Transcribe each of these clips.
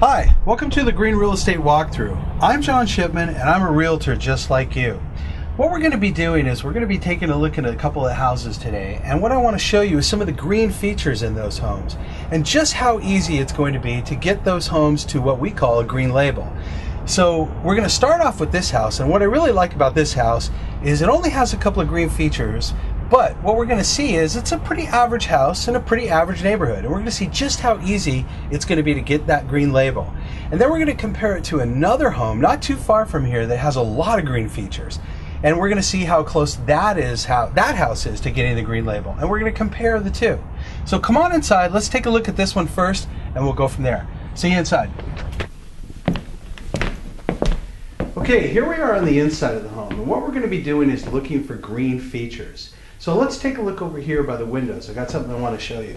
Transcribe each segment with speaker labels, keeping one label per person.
Speaker 1: Hi, welcome to the Green Real Estate Walkthrough. I'm John Shipman and I'm a realtor just like you. What we're going to be doing is we're going to be taking a look at a couple of houses today, and what I want to show you is some of the green features in those homes and just how easy it's going to be to get those homes to what we call a green label. So we're going to start off with this house, and what I really like about this house is it only has a couple of green features, but what we're going to see is it's a pretty average house in a pretty average neighborhood, and we're going to see just how easy it's going to be to get that green label. And then we're going to compare it to another home not too far from here that has a lot of green features, and we're going to see how close that house is to getting the green label, and we're going to compare the two. So come on inside, let's take a look at this one first and we'll go from there. See you inside. Okay, here we are on the inside of the home, and what we're going to be doing is looking for green features. So let's take a look over here by the windows. I got something I want to show you.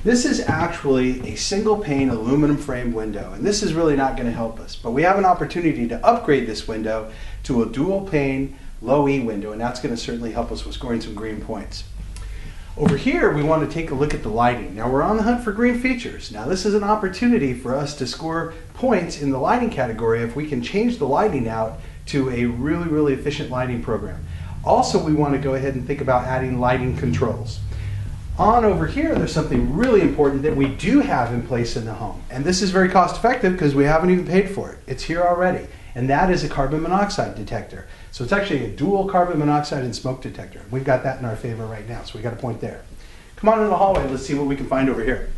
Speaker 1: This is actually a single pane aluminum frame window, and this is really not going to help us, but we have an opportunity to upgrade this window to a dual pane low E window, and that's going to certainly help us with scoring some green points. Over here we want to take a look at the lighting. Now we're on the hunt for green features. Now this is an opportunity for us to score points in the lighting category if we can change the lighting out to a really efficient lighting program. Also, we want to go ahead and think about adding lighting controls. On over here, there's something really important that we do have in place in the home. And this is very cost effective because we haven't even paid for it. It's here already. And that is a carbon monoxide detector. So it's actually a dual carbon monoxide and smoke detector. We've got that in our favor right now, so we got a point there. Come on in the hallway, let's see what we can find over here.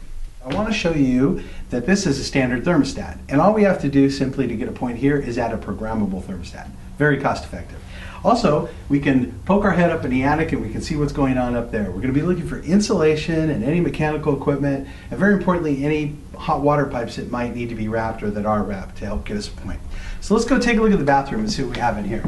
Speaker 1: I want to show you that this is a standard thermostat. And all we have to do simply to get a point here is add a programmable thermostat. Very cost effective. Also, we can poke our head up in the attic and we can see what's going on up there. We're going to be looking for insulation and any mechanical equipment, and very importantly, any hot water pipes that might need to be wrapped or that are wrapped to help get us a point. So let's go take a look at the bathroom and see what we have in here.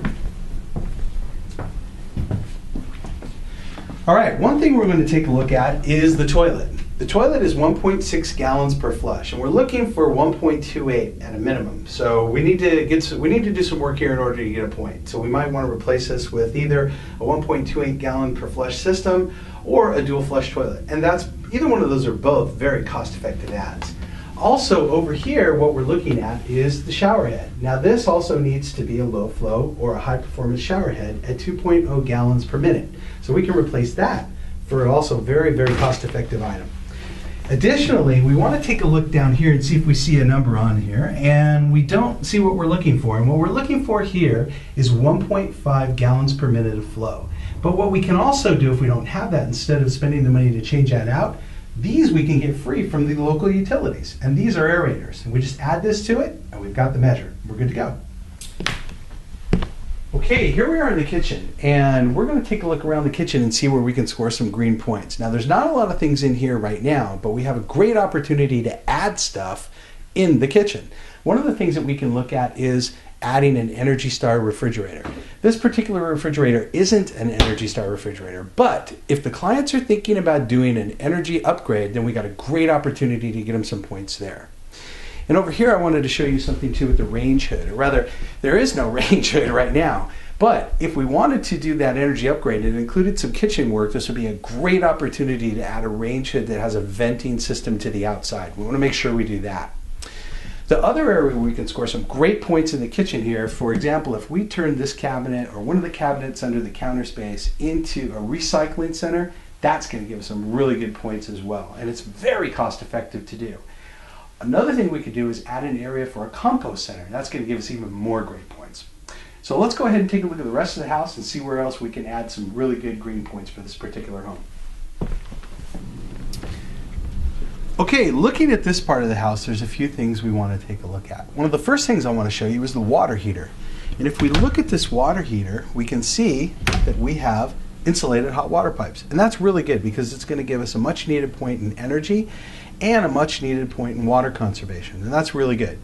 Speaker 1: All right, one thing we're going to take a look at is the toilet. The toilet is 1.6 gallons per flush, and we're looking for 1.28 at a minimum. So we need to do some work here in order to get a point. So we might want to replace this with either a 1.28 gallon per flush system or a dual flush toilet. And that's either one of those are both very cost-effective adds. Also over here, what we're looking at is the shower head. Now this also needs to be a low flow or a high performance shower head at 2.0 gallons per minute. So we can replace that for also very cost-effective item. Additionally, we want to take a look down here and see if we see a number on here, and we don't see what we're looking for. And what we're looking for here is 1.5 gallons per minute of flow. But what we can also do if we don't have that, instead of spending the money to change that out, these we can get free from the local utilities. And these are aerators. And we just add this to it, and we've got the measure. We're good to go. Okay, here we are in the kitchen, and we're going to take a look around the kitchen and see where we can score some green points. Now, there's not a lot of things in here right now, but we have a great opportunity to add stuff in the kitchen. One of the things that we can look at is adding an Energy Star refrigerator. This particular refrigerator isn't an Energy Star refrigerator, but if the clients are thinking about doing an energy upgrade, then we got a great opportunity to get them some points there. And over here I wanted to show you something too with the range hood, or rather there is no range hood right now, but if we wanted to do that energy upgrade and it included some kitchen work, this would be a great opportunity to add a range hood that has a venting system to the outside. We want to make sure we do that. The other area where we can score some great points in the kitchen here, for example, if we turn this cabinet or one of the cabinets under the counter space into a recycling center, that's going to give us some really good points as well, and it's very cost effective to do. Another thing we could do is add an area for a compost center. That's going to give us even more great points. So let's go ahead and take a look at the rest of the house and see where else we can add some really good green points for this particular home. Okay, looking at this part of the house, there's a few things we want to take a look at. One of the first things I want to show you is the water heater. And if we look at this water heater, we can see that we have insulated hot water pipes. And that's really good because it's going to give us a much needed point in energy and a much needed point in water conservation, and that's really good.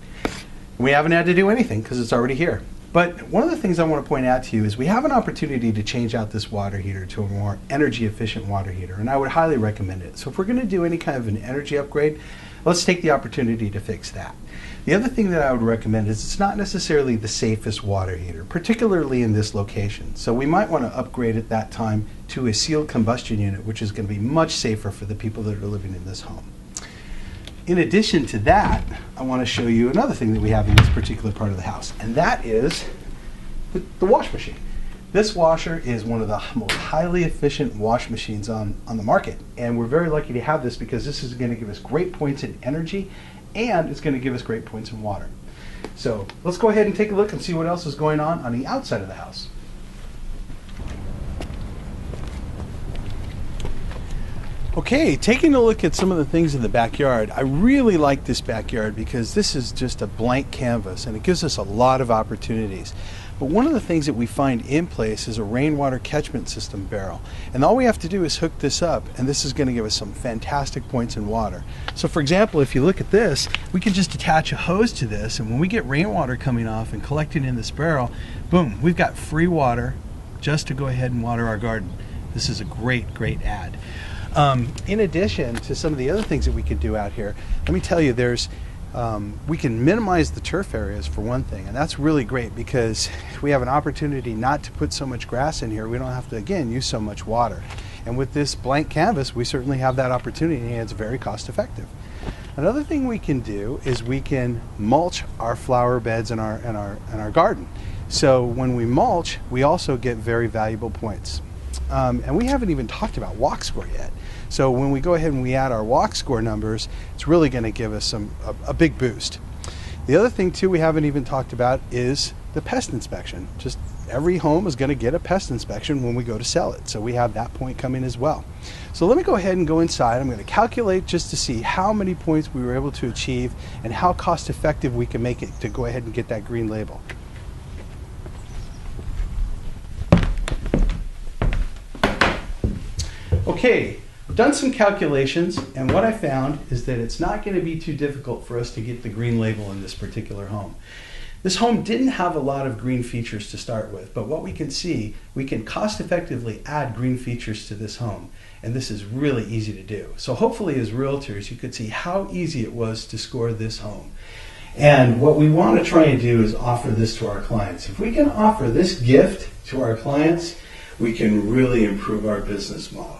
Speaker 1: We haven't had to do anything because it's already here. But one of the things I want to point out to you is we have an opportunity to change out this water heater to a more energy efficient water heater, and I would highly recommend it. So if we're going to do any kind of an energy upgrade, let's take the opportunity to fix that. The other thing that I would recommend is it's not necessarily the safest water heater, particularly in this location. So we might want to upgrade at that time to a sealed combustion unit, which is going to be much safer for the people that are living in this home. In addition to that, I want to show you another thing that we have in this particular part of the house, and that is the wash machine. This washer is one of the most highly efficient wash machines on the market, and we're very lucky to have this because this is going to give us great points in energy and it's going to give us great points in water. So let's go ahead and take a look and see what else is going on the outside of the house. Okay, taking a look at some of the things in the backyard, I really like this backyard because this is just a blank canvas and it gives us a lot of opportunities. But one of the things that we find in place is a rainwater catchment system barrel. And all we have to do is hook this up and this is going to give us some fantastic points in water. So for example, if you look at this, we can just attach a hose to this, and when we get rainwater coming off and collecting in this barrel, boom, we've got free water just to go ahead and water our garden. This is a great add. In addition to some of the other things that we could do out here, let me tell you, we can minimize the turf areas for one thing, and that's really great because we have an opportunity not to put so much grass in here. We don't have to, again, use so much water. And with this blank canvas, we certainly have that opportunity, and it's very cost effective. Another thing we can do is we can mulch our flower beds in our garden. So when we mulch, we also get very valuable points. And we haven't even talked about walk score yet. So when we go ahead and we add our walk score numbers, it's really going to give us a big boost. The other thing too we haven't even talked about is the pest inspection. Just every home is going to get a pest inspection when we go to sell it. So we have that point coming as well. So let me go ahead and go inside. I'm going to calculate just to see how many points we were able to achieve and how cost effective we can make it to go ahead and get that green label. Okay, I've done some calculations, and what I found is that it's not going to be too difficult for us to get the green label in this particular home. This home didn't have a lot of green features to start with, but what we can see, we can cost effectively add green features to this home, and this is really easy to do. So hopefully as realtors you could see how easy it was to score this home. And what we want to try and do is offer this to our clients. If we can offer this gift to our clients, we can really improve our business model.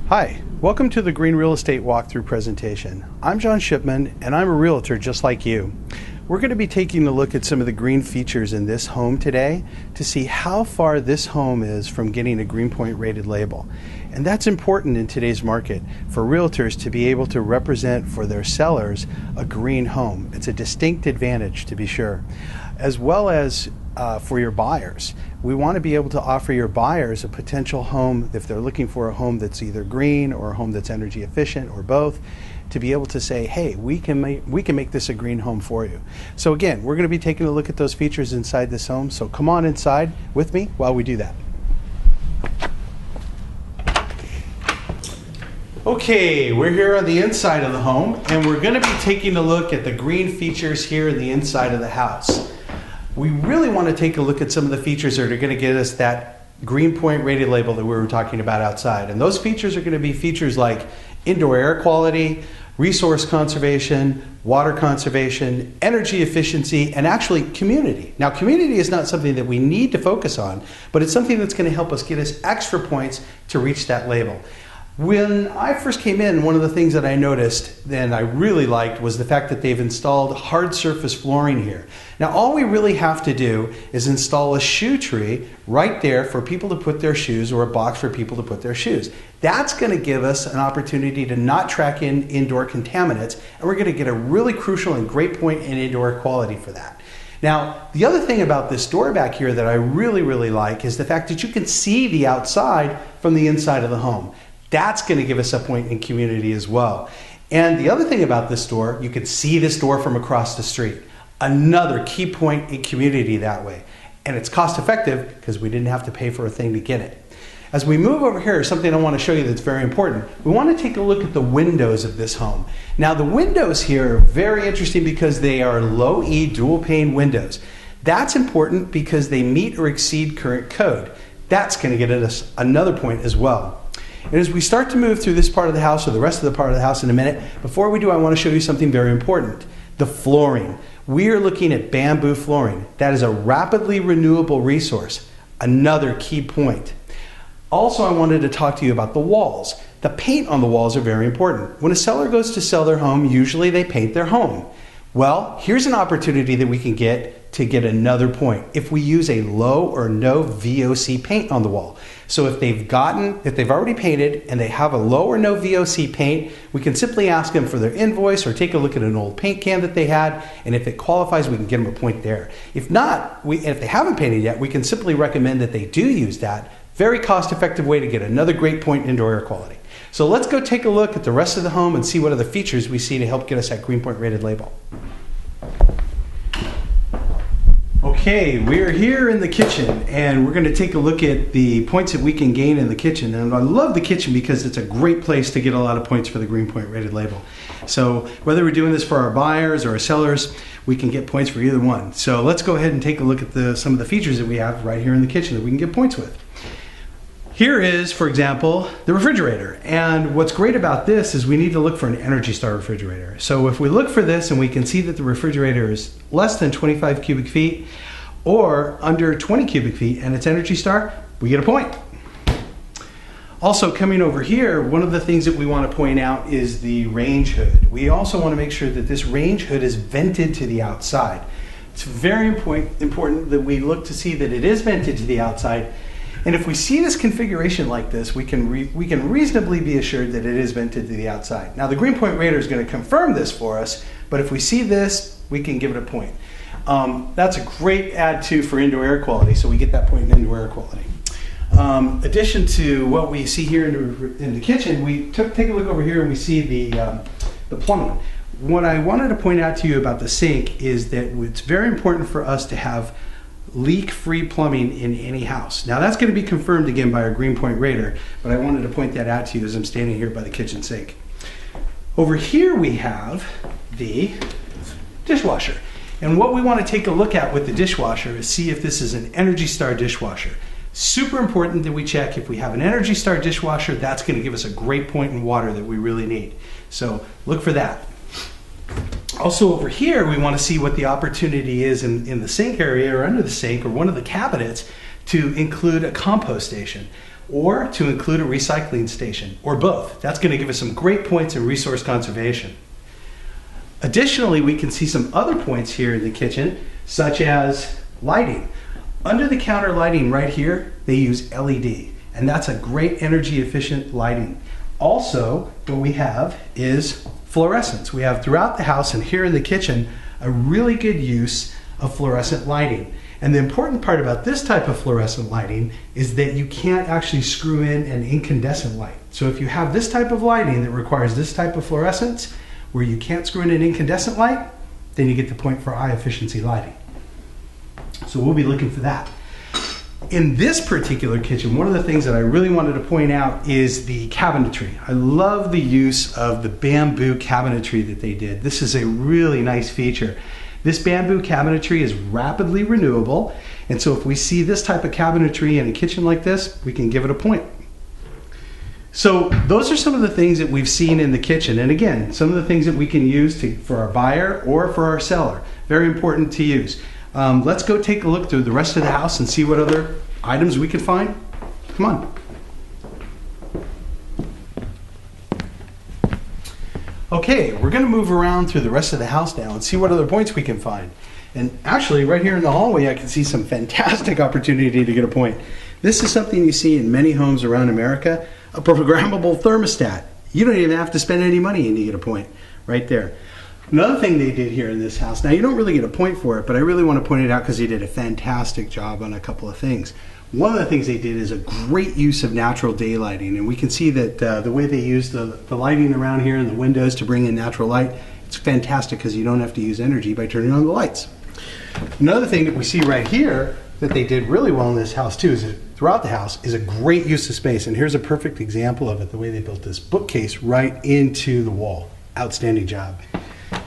Speaker 1: Hi, welcome to the Green Real Estate Walkthrough presentation. I'm John Shipman, and I'm a realtor just like you. We're going to be taking a look at some of the green features in this home today to see how far this home is from getting a Green Point rated label. And that's important in today's market for realtors to be able to represent for their sellers a green home. It's a distinct advantage, to be sure, as well as for your buyers. We want to be able to offer your buyers a potential home, if they're looking for a home that's either green or a home that's energy efficient or both, to be able to say, hey, we can make this a green home for you. So again, we're going to be taking a look at those features inside this home, so come on inside with me while we do that. Okay, we're here on the inside of the home, and we're going to be taking a look at the green features here in the inside of the house. We really want to take a look at some of the features that are going to get us that Green Point rated label that we were talking about outside. And those features are going to be features like indoor air quality, resource conservation, water conservation, energy efficiency, and actually community. Now, community is not something that we need to focus on, but it's something that's going to help us get us extra points to reach that label. When I first came in, one of the things that I noticed and I really liked was the fact that they've installed hard surface flooring here. Now all we really have to do is install a shoe tree right there for people to put their shoes, or a box for people to put their shoes. That's going to give us an opportunity to not track in indoor contaminants, and we're going to get a really crucial and great point in indoor quality for that. Now, the other thing about this door back here that I really like is the fact that you can see the outside from the inside of the home. That's going to give us a point in community as well. And the other thing about this door, you can see this door from across the street. Another key point in community that way. And it's cost effective because we didn't have to pay for a thing to get it. As we move over here, something I want to show you that's very important. We want to take a look at the windows of this home. Now the windows here are very interesting because they are low E dual pane windows. That's important because they meet or exceed current code. That's going to get us another point as well. And as we start to move through this part of the house, or the rest of the part of the house in a minute, before we do, I want to show you something very important. The flooring. We are looking at bamboo flooring. That is a rapidly renewable resource. Another key point. Also, I wanted to talk to you about the walls. The paint on the walls are very important. When a seller goes to sell their home, usually they paint their home. Well, here's an opportunity that we can get to get another point if we use a low or no VOC paint on the wall. So if they've already painted and they have a low or no VOC paint, we can simply ask them for their invoice or take a look at an old paint can that they had, and if it qualifies, we can get them a point there. If not, if they haven't painted yet, we can simply recommend that they do use that. Very cost-effective way to get another great point in indoor air quality. So let's go take a look at the rest of the home and see what other features we see to help get us that Green Point rated label. Okay, we're here in the kitchen and we're going to take a look at the points that we can gain in the kitchen. And I love the kitchen because it's a great place to get a lot of points for the Green Point rated label. So whether we're doing this for our buyers or our sellers, we can get points for either one. So let's go ahead and take a look at some of the features that we have right here in the kitchen that we can get points with. Here is, for example, the refrigerator. And what's great about this is we need to look for an Energy Star refrigerator. So if we look for this and we can see that the refrigerator is less than 25 cubic feet or under 20 cubic feet and it's Energy Star, we get a point. Also coming over here, one of the things that we want to point out is the range hood. We also want to make sure that this range hood is vented to the outside. It's very important that we look to see that it is vented to the outside. And if we see this configuration like this, we can reasonably be assured that it is vented to the outside. Now the Green Point Rater is going to confirm this for us, but if we see this, we can give it a point. That's a great add to for indoor air quality, so we get that point in indoor air quality. Addition to what we see here in the kitchen, we take a look over here and we see the plumbing. What I wanted to point out to you about the sink is that it's very important for us to have leak-free plumbing in any house. Now that's going to be confirmed again by our Green Point Rater, but I wanted to point that out to you as I'm standing here by the kitchen sink. Over here we have the dishwasher. And what we want to take a look at with the dishwasher is see if this is an Energy Star dishwasher. Super important that we check if we have an Energy Star dishwasher, that's going to give us a great point in water that we really need. So look for that. Also over here, we want to see what the opportunity is in the sink area or under the sink or one of the cabinets to include a compost station or to include a recycling station or both. That's going to give us some great points in resource conservation. Additionally, we can see some other points here in the kitchen, such as lighting. Under the counter lighting right here, they use LED, and that's a great energy efficient lighting. Also, what we have is fluorescence. We have throughout the house and here in the kitchen a really good use of fluorescent lighting. And the important part about this type of fluorescent lighting is that you can't actually screw in an incandescent light. So if you have this type of lighting that requires this type of fluorescence where you can't screw in an incandescent light, then you get the point for high efficiency lighting. So we'll be looking for that. In this particular kitchen, one of the things that I really wanted to point out is the cabinetry. I love the use of the bamboo cabinetry that they did. This is a really nice feature. This bamboo cabinetry is rapidly renewable, and so if we see this type of cabinetry in a kitchen like this, we can give it a point. So those are some of the things that we've seen in the kitchen, and again, some of the things that we can use for our buyer or for our seller. Very important to use. Let's go take a look through the rest of the house and see what other items we can find. Come on. Okay, we're going to move around through the rest of the house now and see what other points we can find. And actually, right here in the hallway, I can see some fantastic opportunity to get a point. This is something you see in many homes around America, a programmable thermostat. You don't even have to spend any money and you get a point right there. Another thing they did here in this house, now you don't really get a point for it, but I really want to point it out because they did a fantastic job on a couple of things. One of the things they did is a great use of natural daylighting, and we can see that the way they use the lighting around here and the windows to bring in natural light, it's fantastic because you don't have to use energy by turning on the lights. Another thing that we see right here that they did really well in this house too, is throughout the house, is a great use of space, and here's a perfect example of it, the way they built this bookcase right into the wall. Outstanding job.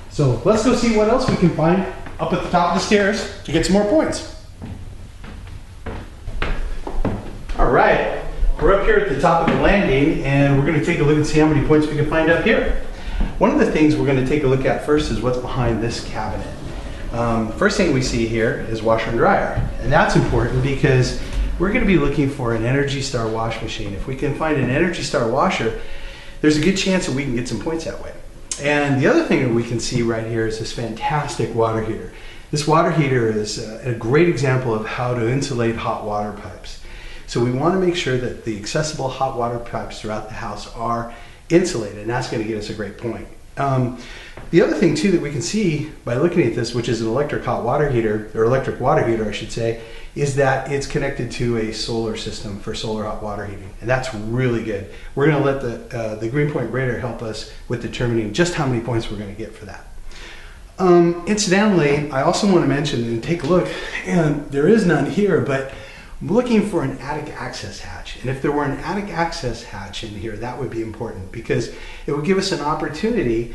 Speaker 1: So let's go see what else we can find up at the top of the stairs to get some more points. All right, we're up here at the top of the landing, and we're going to take a look and see how many points we can find up here. One of the things we're going to take a look at first is what's behind this cabinet. First thing we see here is washer and dryer, and that's important because we're going to be looking for an Energy Star wash machine. If we can find an Energy Star washer, there's a good chance that we can get some points that way. And the other thing that we can see right here is this fantastic water heater. This water heater is a great example of how to insulate hot water pipes. So we want to make sure that the accessible hot water pipes throughout the house are insulated, and that's going to get us a great point. The other thing too that we can see by looking at this, which is an electric hot water heater, or electric water heater I should say, is that it's connected to a solar system for solar hot water heating, and that's really good. We're going to let the Green Point grader help us with determining just how many points we're going to get for that. Incidentally, I also want to mention and take a look, and there is none here, but I'm looking for an attic access hatch. And if there were an attic access hatch in here, that would be important because it would give us an opportunity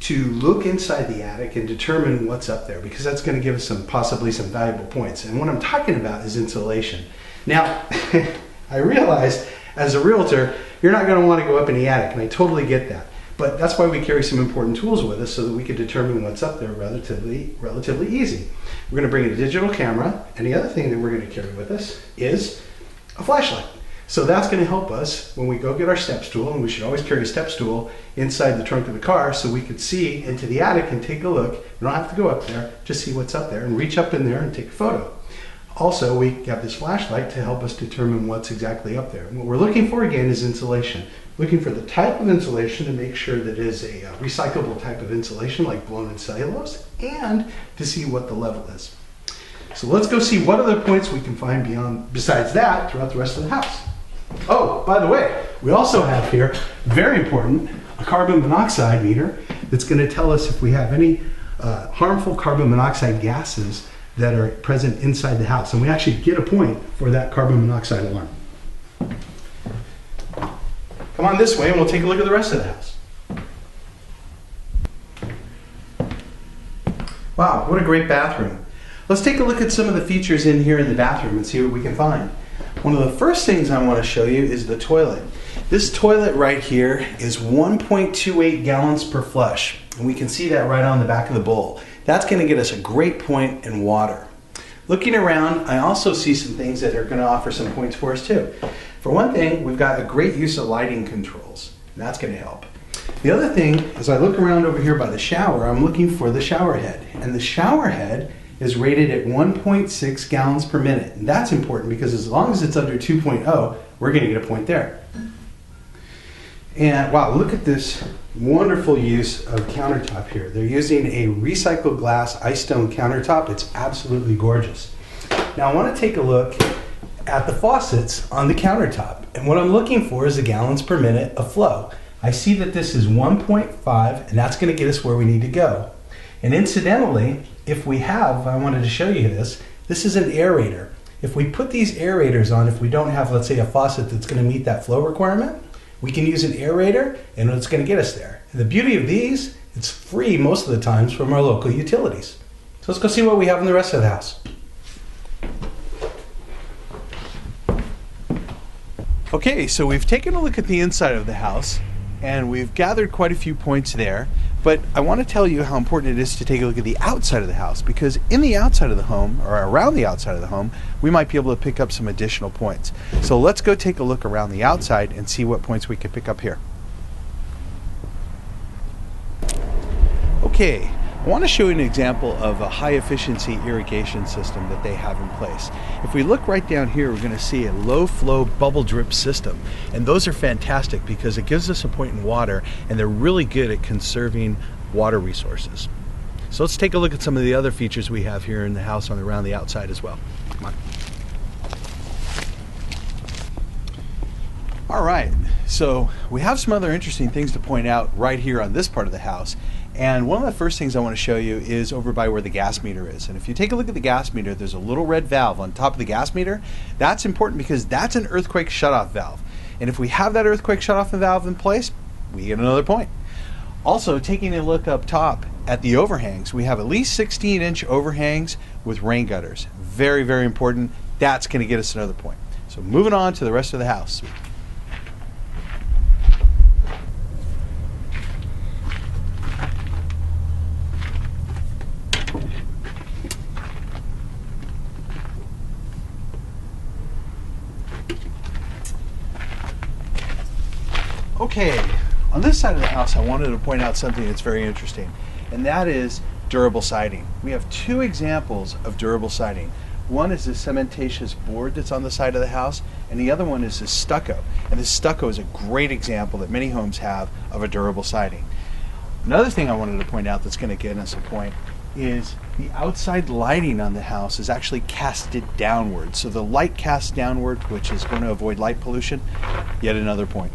Speaker 1: to look inside the attic and determine what's up there, because that's going to give us possibly some valuable points. And what I'm talking about is insulation. Now, I realize as a realtor, you're not going to want to go up in the attic, and I totally get that. But that's why we carry some important tools with us so that we can determine what's up there relatively easy. We're going to bring a digital camera, and the other thing that we're going to carry with us is a flashlight. So that's going to help us when we go get our step stool, and we should always carry a step stool inside the trunk of the car so we could see into the attic and take a look. We don't have to go up there, just see what's up there and reach up in there and take a photo. Also, we have this flashlight to help us determine what's exactly up there. And what we're looking for again is insulation. Looking for the type of insulation to make sure that it is a recyclable type of insulation like blown-in cellulose, and to see what the level is. So let's go see what other points we can find besides that throughout the rest of the house. Oh, by the way, we also have here, very important, a carbon monoxide meter that's going to tell us if we have any harmful carbon monoxide gases that are present inside the house. And we actually get a point for that carbon monoxide alarm. Come on this way and we'll take a look at the rest of the house. Wow, what a great bathroom. Let's take a look at some of the features in here in the bathroom and see what we can find. One of the first things I want to show you is the toilet. This toilet right here is 1.28 gallons per flush, and we can see that right on the back of the bowl. That's going to get us a great point in water. Looking around, I also see some things that are going to offer some points for us too. For one thing, we've got a great use of lighting controls, and that's going to help. The other thing, as I look around over here by the shower, I'm looking for the shower head, and the shower head is rated at 1.6 gallons per minute. And that's important because as long as it's under 2.0, we're going to get a point there. And wow, look at this wonderful use of countertop here. They're using a recycled glass ice stone countertop. It's absolutely gorgeous. Now I want to take a look at the faucets on the countertop. And what I'm looking for is the gallons per minute of flow. I see that this is 1.5, and that's going to get us where we need to go. And incidentally, if we have, I wanted to show you this, this is an aerator. If we put these aerators on, if we don't have, let's say, a faucet that's going to meet that flow requirement, we can use an aerator and it's going to get us there. And the beauty of these, it's free most of the times from our local utilities. So let's go see what we have in the rest of the house. Okay, so we've taken a look at the inside of the house and we've gathered quite a few points there, but I want to tell you how important it is to take a look at the outside of the house, because in the outside of the home, or around the outside of the home, we might be able to pick up some additional points. So let's go take a look around the outside and see what points we can pick up here. Okay, I want to show you an example of a high efficiency irrigation system that they have in place. If we look right down here, we're going to see a low flow bubble drip system, and those are fantastic because it gives us a point in water, and they're really good at conserving water resources. So let's take a look at some of the other features we have here in the house around the outside as well. Come on. All right, so we have some other interesting things to point out right here on this part of the house. And one of the first things I want to show you is over by where the gas meter is. And if you take a look at the gas meter, there's a little red valve on top of the gas meter. That's important because that's an earthquake shutoff valve. And if we have that earthquake shutoff valve in place, we get another point. Also, taking a look up top at the overhangs, we have at least 16-inch overhangs with rain gutters. Very, very important. That's going to get us another point. So moving on to the rest of the house. Okay, on this side of the house, I wanted to point out something that's very interesting, and that is durable siding. We have two examples of durable siding. One is the cementatious board that's on the side of the house, and the other one is the stucco. And this stucco is a great example that many homes have of a durable siding. Another thing I wanted to point out that's going to get us a point is the outside lighting on the house is actually casted downward. So the light casts downward, which is going to avoid light pollution. Yet another point.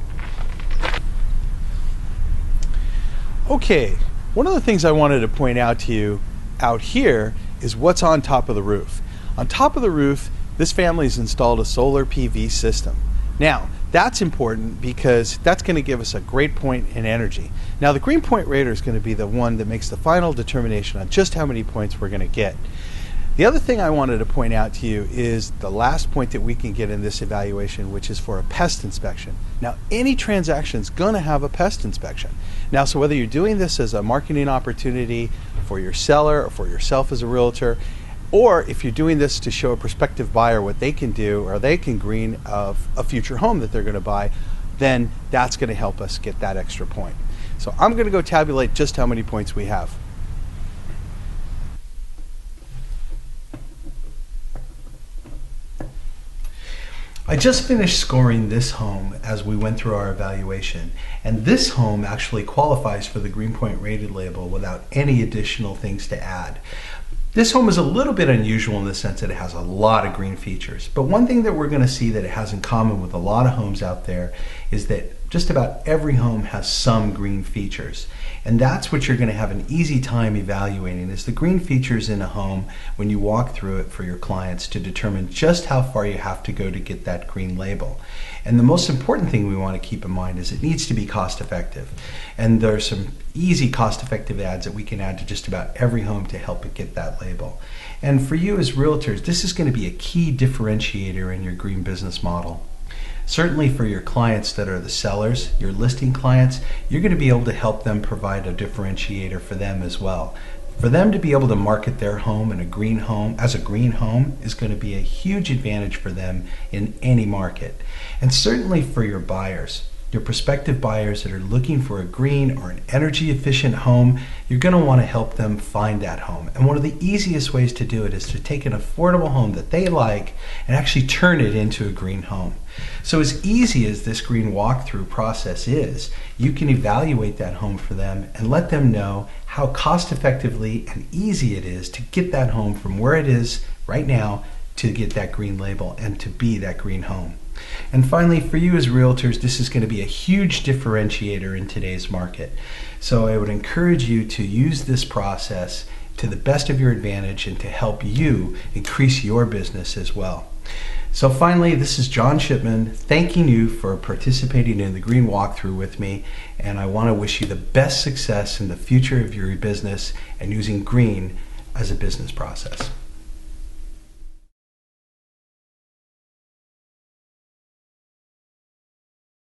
Speaker 1: Okay, one of the things I wanted to point out to you out here is what's on top of the roof. On top of the roof, this family has installed a solar PV system. Now, that's important because that's going to give us a great point in energy. Now, the green point rater is going to be the one that makes the final determination on just how many points we're going to get. The other thing I wanted to point out to you is the last point that we can get in this evaluation, which is for a pest inspection. Now, any transaction is going to have a pest inspection. Now, so whether you're doing this as a marketing opportunity for your seller or for yourself as a realtor, or if you're doing this to show a prospective buyer what they can do or they can green of a future home that they're going to buy, then that's going to help us get that extra point. So I'm going to go tabulate just how many points we have. I just finished scoring this home as we went through our evaluation, and this home actually qualifies for the Green Point rated label without any additional things to add. This home is a little bit unusual in the sense that it has a lot of green features, but one thing that we're going to see that it has in common with a lot of homes out there is that just about every home has some green features. And that's what you're going to have an easy time evaluating, is the green features in a home when you walk through it for your clients to determine just how far you have to go to get that green label. And the most important thing we want to keep in mind is it needs to be cost effective. And there's some easy cost effective ads that we can add to just about every home to help it get that label. And for you as realtors, this is going to be a key differentiator in your green business model. Certainly for your clients that are the sellers, your listing clients, you're going to be able to help them provide a differentiator for them as well. For them to be able to market their home in a green home as a green home is going to be a huge advantage for them in any market. And certainly for your buyers, your prospective buyers that are looking for a green or an energy efficient home, you're going to want to help them find that home. And one of the easiest ways to do it is to take an affordable home that they like and actually turn it into a green home. So as easy as this green walkthrough process is, you can evaluate that home for them and let them know how cost effectively and easy it is to get that home from where it is right now to get that green label and to be that green home. And finally, for you as realtors, this is going to be a huge differentiator in today's market. So I would encourage you to use this process to the best of your advantage and to help you increase your business as well. So finally, this is John Shipman thanking you for participating in the Green Walkthrough with me, and I want to wish you the best success in the future of your business and using green as a business process.